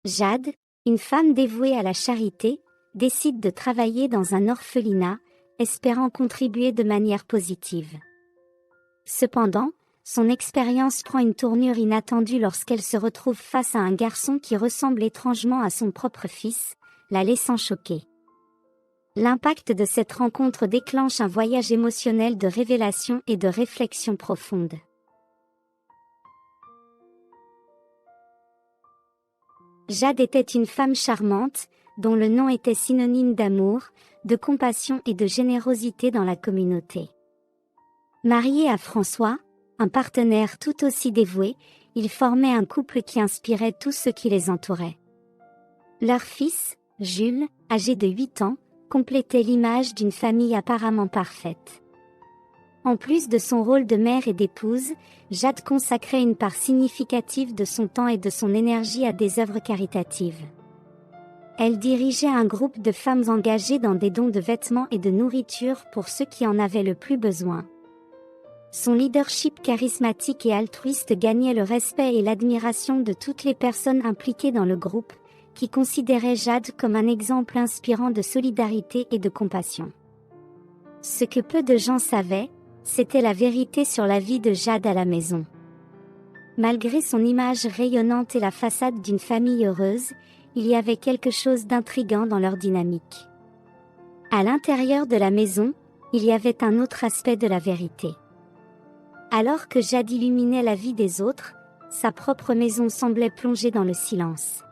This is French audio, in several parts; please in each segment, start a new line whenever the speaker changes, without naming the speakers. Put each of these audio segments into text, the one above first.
Jade, une femme dévouée à la charité, décide de travailler dans un orphelinat, espérant contribuer de manière positive. Cependant, son expérience prend une tournure inattendue lorsqu'elle se retrouve face à un garçon qui ressemble étrangement à son propre fils, la laissant choquée. L'impact de cette rencontre déclenche un voyage émotionnel de révélation et de réflexion profonde. Jade était une femme charmante, dont le nom était synonyme d'amour, de compassion et de générosité dans la communauté. Mariée à François, un partenaire tout aussi dévoué, ils formaient un couple qui inspirait tous ceux qui les entouraient. Leur fils, Jules, âgé de 8 ans, complétait l'image d'une famille apparemment parfaite. En plus de son rôle de mère et d'épouse, Jade consacrait une part significative de son temps et de son énergie à des œuvres caritatives. Elle dirigeait un groupe de femmes engagées dans des dons de vêtements et de nourriture pour ceux qui en avaient le plus besoin. Son leadership charismatique et altruiste gagnait le respect et l'admiration de toutes les personnes impliquées dans le groupe, qui considéraient Jade comme un exemple inspirant de solidarité et de compassion. Ce que peu de gens savaient, c'était la vérité sur la vie de Jade à la maison. Malgré son image rayonnante et la façade d'une famille heureuse, il y avait quelque chose d'intriguant dans leur dynamique. À l'intérieur de la maison, il y avait un autre aspect de la vérité. Alors que Jade illuminait la vie des autres, sa propre maison semblait plongée dans le silence.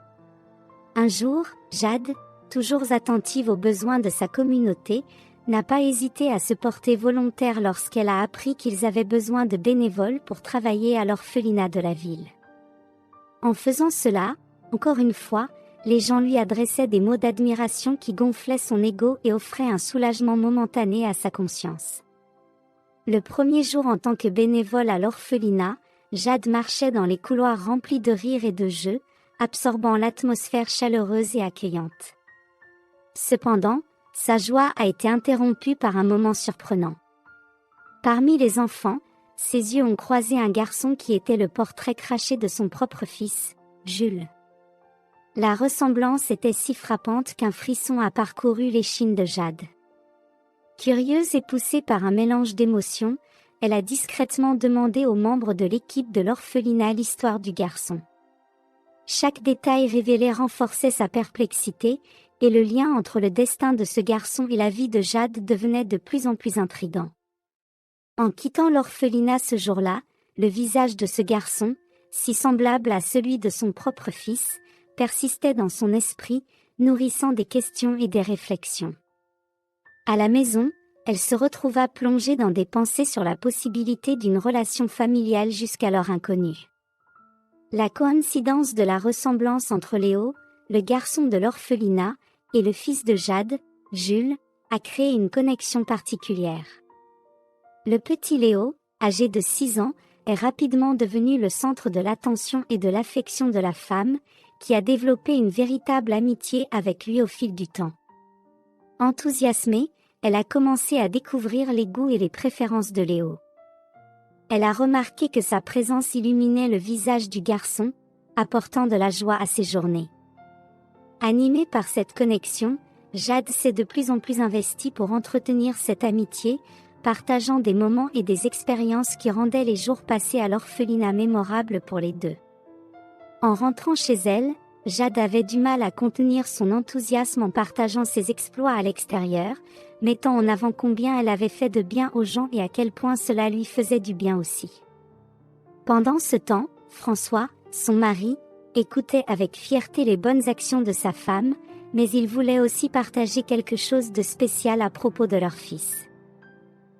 Un jour, Jade, toujours attentive aux besoins de sa communauté, n'a pas hésité à se porter volontaire lorsqu'elle a appris qu'ils avaient besoin de bénévoles pour travailler à l'orphelinat de la ville. En faisant cela, encore une fois, les gens lui adressaient des mots d'admiration qui gonflaient son ego et offraient un soulagement momentané à sa conscience. Le premier jour en tant que bénévole à l'orphelinat, Jade marchait dans les couloirs remplis de rires et de jeux, absorbant l'atmosphère chaleureuse et accueillante. Cependant, sa joie a été interrompue par un moment surprenant. Parmi les enfants, ses yeux ont croisé un garçon qui était le portrait craché de son propre fils, Jules. La ressemblance était si frappante qu'un frisson a parcouru l'échine de Jade. Curieuse et poussée par un mélange d'émotions, elle a discrètement demandé aux membres de l'équipe de l'orphelinat l'histoire du garçon. Chaque détail révélé renforçait sa perplexité, et le lien entre le destin de ce garçon et la vie de Jade devenait de plus en plus intrigant. En quittant l'orphelinat ce jour-là, le visage de ce garçon, si semblable à celui de son propre fils, persistait dans son esprit, nourrissant des questions et des réflexions. À la maison, elle se retrouva plongée dans des pensées sur la possibilité d'une relation familiale jusqu'alors inconnue. La coïncidence de la ressemblance entre Léo, le garçon de l'orphelinat, et le fils de Jade, Jules, a créé une connexion particulière. Le petit Léo, âgé de 6 ans, est rapidement devenu le centre de l'attention et de l'affection de la femme, qui a développé une véritable amitié avec lui au fil du temps. Enthousiasmée, elle a commencé à découvrir les goûts et les préférences de Léo. Elle a remarqué que sa présence illuminait le visage du garçon, apportant de la joie à ses journées. Animée par cette connexion, Jade s'est de plus en plus investie pour entretenir cette amitié, partageant des moments et des expériences qui rendaient les jours passés à l'orphelinat mémorables pour les deux. En rentrant chez elle, Jade avait du mal à contenir son enthousiasme en partageant ses exploits à l'extérieur, mettant en avant combien elle avait fait de bien aux gens et à quel point cela lui faisait du bien aussi. Pendant ce temps, François, son mari, écoutait avec fierté les bonnes actions de sa femme, mais il voulait aussi partager quelque chose de spécial à propos de leur fils.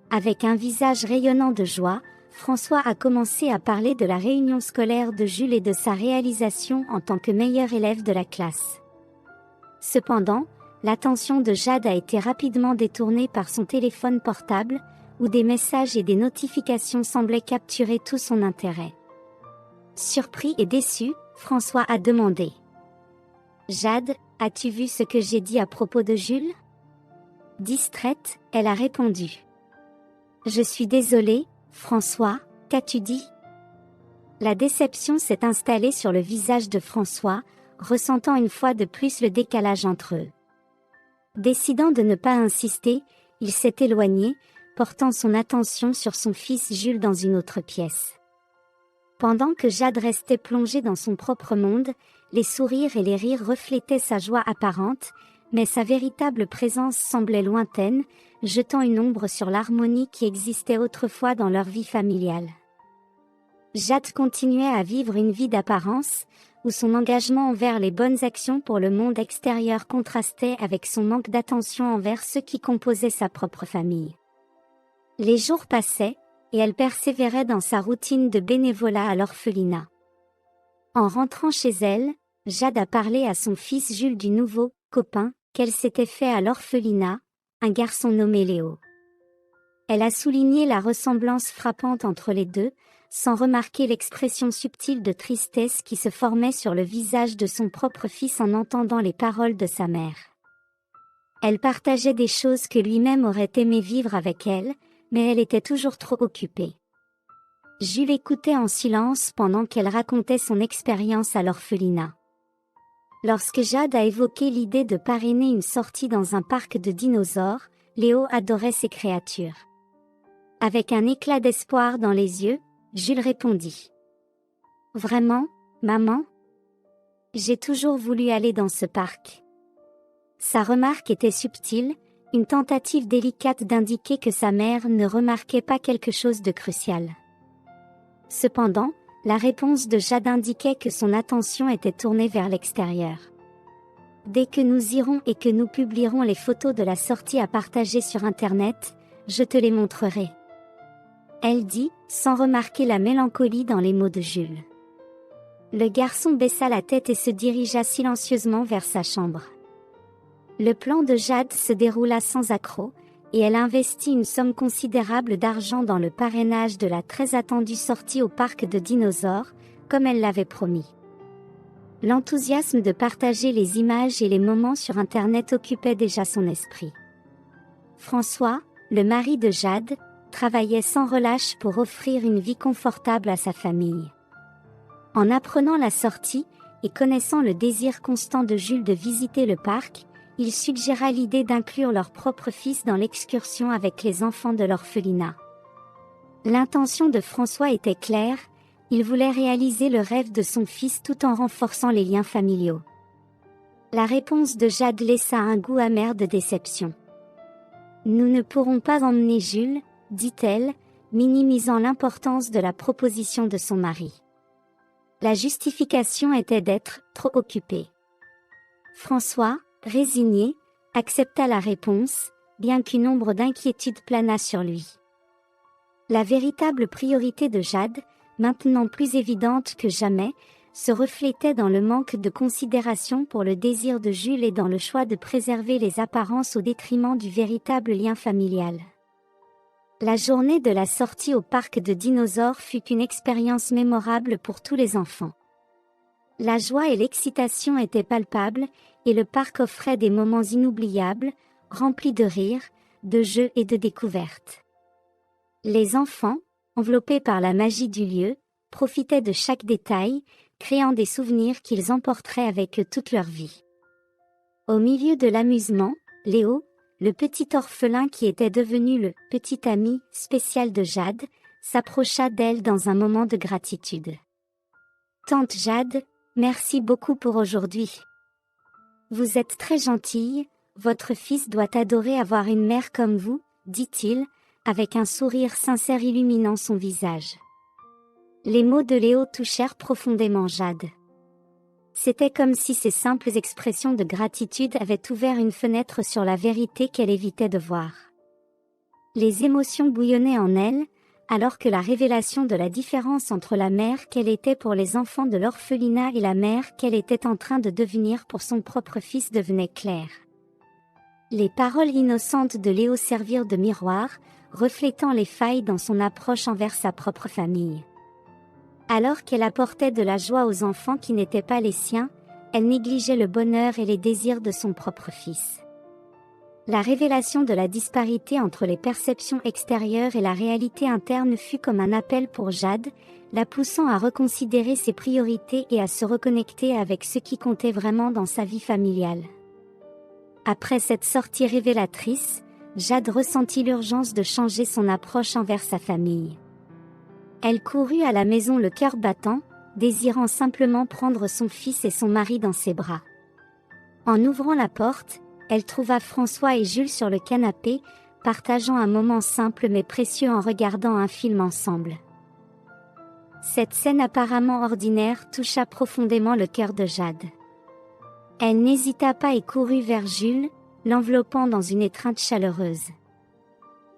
Avec un visage rayonnant de joie, François a commencé à parler de la réunion scolaire de Jules et de sa réalisation en tant que meilleur élève de la classe. Cependant, l'attention de Jade a été rapidement détournée par son téléphone portable, où des messages et des notifications semblaient capturer tout son intérêt. Surpris et déçu, François a demandé : « Jade, as-tu vu ce que j'ai dit à propos de Jules ? » Distraite, elle a répondu : « Je suis désolée, François, qu'as-tu dit ? » La déception s'est installée sur le visage de François, ressentant une fois de plus le décalage entre eux. Décidant de ne pas insister, il s'est éloigné, portant son attention sur son fils Jules dans une autre pièce. Pendant que Jade restait plongée dans son propre monde, les sourires et les rires reflétaient sa joie apparente, mais sa véritable présence semblait lointaine, jetant une ombre sur l'harmonie qui existait autrefois dans leur vie familiale. Jade continuait à vivre une vie d'apparence, où son engagement envers les bonnes actions pour le monde extérieur contrastait avec son manque d'attention envers ceux qui composaient sa propre famille. Les jours passaient, et elle persévérait dans sa routine de bénévolat à l'orphelinat. En rentrant chez elle, Jade a parlé à son fils Jules du nouveau copain qu'elle s'était fait à l'orphelinat, un garçon nommé Léo. Elle a souligné la ressemblance frappante entre les deux, sans remarquer l'expression subtile de tristesse qui se formait sur le visage de son propre fils en entendant les paroles de sa mère. Elle partageait des choses que lui-même aurait aimé vivre avec elle, mais elle était toujours trop occupée. Jules écoutait en silence pendant qu'elle racontait son expérience à l'orphelinat. Lorsque Jade a évoqué l'idée de parrainer une sortie dans un parc de dinosaures, Léo adorait ces créatures. Avec un éclat d'espoir dans les yeux, Jules répondit. « Vraiment, maman ? J'ai toujours voulu aller dans ce parc. » Sa remarque était subtile, une tentative délicate d'indiquer que sa mère ne remarquait pas quelque chose de crucial. Cependant, la réponse de Jade indiquait que son attention était tournée vers l'extérieur. « Dès que nous irons et que nous publierons les photos de la sortie à partager sur Internet, je te les montrerai. » Elle dit, sans remarquer la mélancolie dans les mots de Jules. Le garçon baissa la tête et se dirigea silencieusement vers sa chambre. Le plan de Jade se déroula sans accroc, et elle investit une somme considérable d'argent dans le parrainage de la très attendue sortie au parc de dinosaures, comme elle l'avait promis. L'enthousiasme de partager les images et les moments sur Internet occupait déjà son esprit. François, le mari de Jade, travaillait sans relâche pour offrir une vie confortable à sa famille. En apprenant la sortie, et connaissant le désir constant de Jules de visiter le parc, il suggéra l'idée d'inclure leur propre fils dans l'excursion avec les enfants de l'orphelinat. L'intention de François était claire, il voulait réaliser le rêve de son fils tout en renforçant les liens familiaux. La réponse de Jade laissa un goût amer de déception. « Nous ne pourrons pas emmener Jules, » dit-elle, minimisant l'importance de la proposition de son mari. La justification était d'être trop occupé. François, résigné, accepta la réponse, bien qu'une ombre d'inquiétude plana sur lui. La véritable priorité de Jade, maintenant plus évidente que jamais, se reflétait dans le manque de considération pour le désir de Jules et dans le choix de préserver les apparences au détriment du véritable lien familial. La journée de la sortie au parc de dinosaures fut une expérience mémorable pour tous les enfants. La joie et l'excitation étaient palpables, et le parc offrait des moments inoubliables, remplis de rires, de jeux et de découvertes. Les enfants, enveloppés par la magie du lieu, profitaient de chaque détail, créant des souvenirs qu'ils emporteraient avec eux toute leur vie. Au milieu de l'amusement, Léo, le petit orphelin qui était devenu le petit ami spécial de Jade, s'approcha d'elle dans un moment de gratitude. « Tante Jade, merci beaucoup pour aujourd'hui. Vous êtes très gentille, votre fils doit adorer avoir une mère comme vous, » dit-il, avec un sourire sincère illuminant son visage. Les mots de Léo touchèrent profondément Jade. C'était comme si ces simples expressions de gratitude avaient ouvert une fenêtre sur la vérité qu'elle évitait de voir. Les émotions bouillonnaient en elle, alors que la révélation de la différence entre la mère qu'elle était pour les enfants de l'orphelinat et la mère qu'elle était en train de devenir pour son propre fils devenait claire. Les paroles innocentes de Léo servirent de miroir, reflétant les failles dans son approche envers sa propre famille. Alors qu'elle apportait de la joie aux enfants qui n'étaient pas les siens, elle négligeait le bonheur et les désirs de son propre fils. La révélation de la disparité entre les perceptions extérieures et la réalité interne fut comme un appel pour Jade, la poussant à reconsidérer ses priorités et à se reconnecter avec ce qui comptait vraiment dans sa vie familiale. Après cette sortie révélatrice, Jade ressentit l'urgence de changer son approche envers sa famille. Elle courut à la maison le cœur battant, désirant simplement prendre son fils et son mari dans ses bras. En ouvrant la porte, elle trouva François et Jules sur le canapé, partageant un moment simple mais précieux en regardant un film ensemble. Cette scène apparemment ordinaire toucha profondément le cœur de Jade. Elle n'hésita pas et courut vers Jules, l'enveloppant dans une étreinte chaleureuse.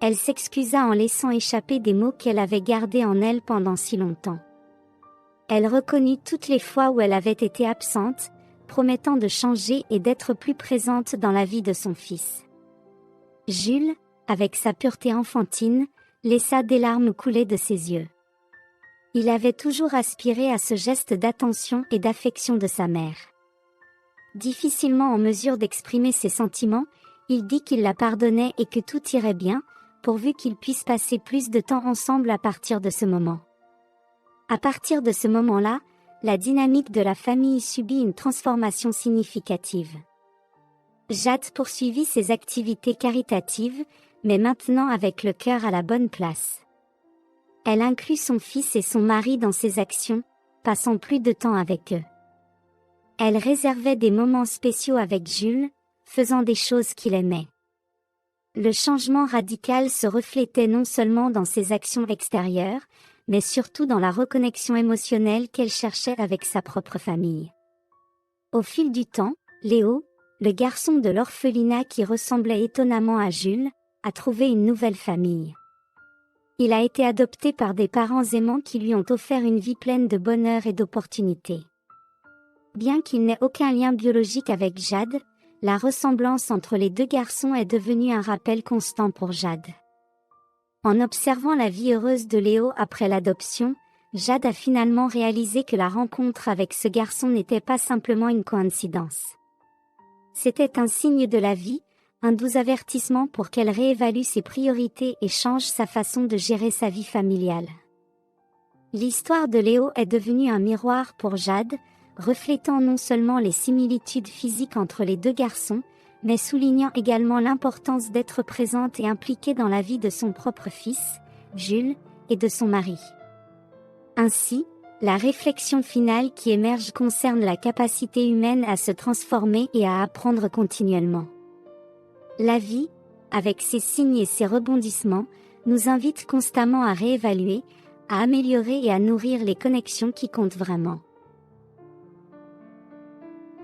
Elle s'excusa en laissant échapper des mots qu'elle avait gardés en elle pendant si longtemps. Elle reconnut toutes les fois où elle avait été absente, promettant de changer et d'être plus présente dans la vie de son fils. Jules, avec sa pureté enfantine, laissa des larmes couler de ses yeux. Il avait toujours aspiré à ce geste d'attention et d'affection de sa mère. Difficilement en mesure d'exprimer ses sentiments, il dit qu'il la pardonnait et que tout irait bien, pourvu qu'ils puissent passer plus de temps ensemble à partir de ce moment. À partir de ce moment-là, la dynamique de la famille subit une transformation significative. Jade poursuivit ses activités caritatives, mais maintenant avec le cœur à la bonne place. Elle inclut son fils et son mari dans ses actions, passant plus de temps avec eux. Elle réservait des moments spéciaux avec Jules, faisant des choses qu'il aimait. Le changement radical se reflétait non seulement dans ses actions extérieures, mais surtout dans la reconnexion émotionnelle qu'elle cherchait avec sa propre famille. Au fil du temps, Léo, le garçon de l'orphelinat qui ressemblait étonnamment à Jules, a trouvé une nouvelle famille. Il a été adopté par des parents aimants qui lui ont offert une vie pleine de bonheur et d'opportunités. Bien qu'il n'ait aucun lien biologique avec Jade, la ressemblance entre les deux garçons est devenue un rappel constant pour Jade. En observant la vie heureuse de Léo après l'adoption, Jade a finalement réalisé que la rencontre avec ce garçon n'était pas simplement une coïncidence. C'était un signe de la vie, un doux avertissement pour qu'elle réévalue ses priorités et change sa façon de gérer sa vie familiale. L'histoire de Léo est devenue un miroir pour Jade, reflétant non seulement les similitudes physiques entre les deux garçons, mais soulignant également l'importance d'être présente et impliquée dans la vie de son propre fils, Jules, et de son mari. Ainsi, la réflexion finale qui émerge concerne la capacité humaine à se transformer et à apprendre continuellement. La vie, avec ses signes et ses rebondissements, nous invite constamment à réévaluer, à améliorer et à nourrir les connexions qui comptent vraiment.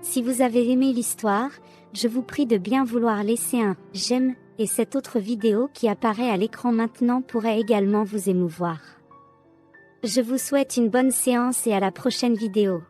Si vous avez aimé l'histoire, je vous prie de bien vouloir laisser un « j'aime » et cette autre vidéo qui apparaît à l'écran maintenant pourrait également vous émouvoir. Je vous souhaite une bonne séance et à la prochaine vidéo.